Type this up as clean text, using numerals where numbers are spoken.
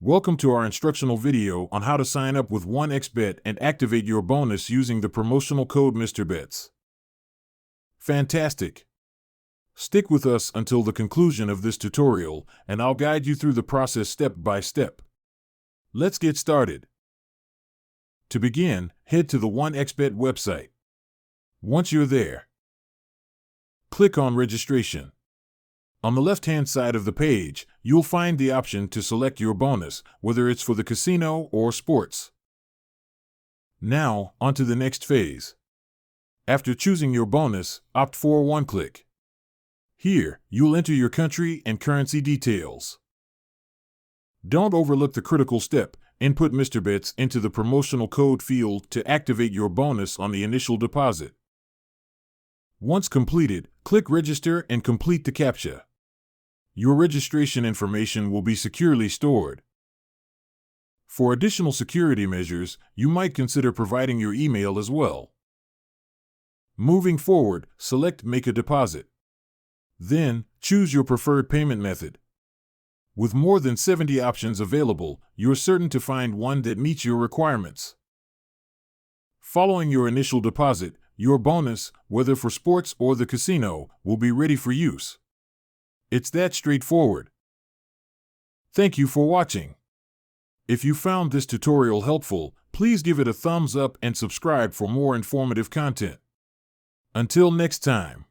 Welcome to our instructional video on how to sign up with 1xBet and activate your bonus using the promotional code MISTERBETS. Fantastic! Stick with us until the conclusion of this tutorial, and I'll guide you through the process step by step. Let's get started. To begin, head to the 1xBet website. Once you're there, click on Registration. On the left-hand side of the page, you'll find the option to select your bonus, whether it's for the casino or sports. Now, on to the next phase. After choosing your bonus, opt for one-click. Here, you'll enter your country and currency details. Don't overlook the critical step: input MISTERBETS into the promotional code field to activate your bonus on the initial deposit. Once completed, click Register and complete the CAPTCHA. Your registration information will be securely stored. For additional security measures, you might consider providing your email as well. Moving forward, select Make a Deposit. Then, choose your preferred payment method. With more than 70 options available, you're certain to find one that meets your requirements. Following your initial deposit, your bonus, whether for sports or the casino, will be ready for use. It's that straightforward. Thank you for watching. If you found this tutorial helpful, please give it a thumbs up and subscribe for more informative content. Until next time.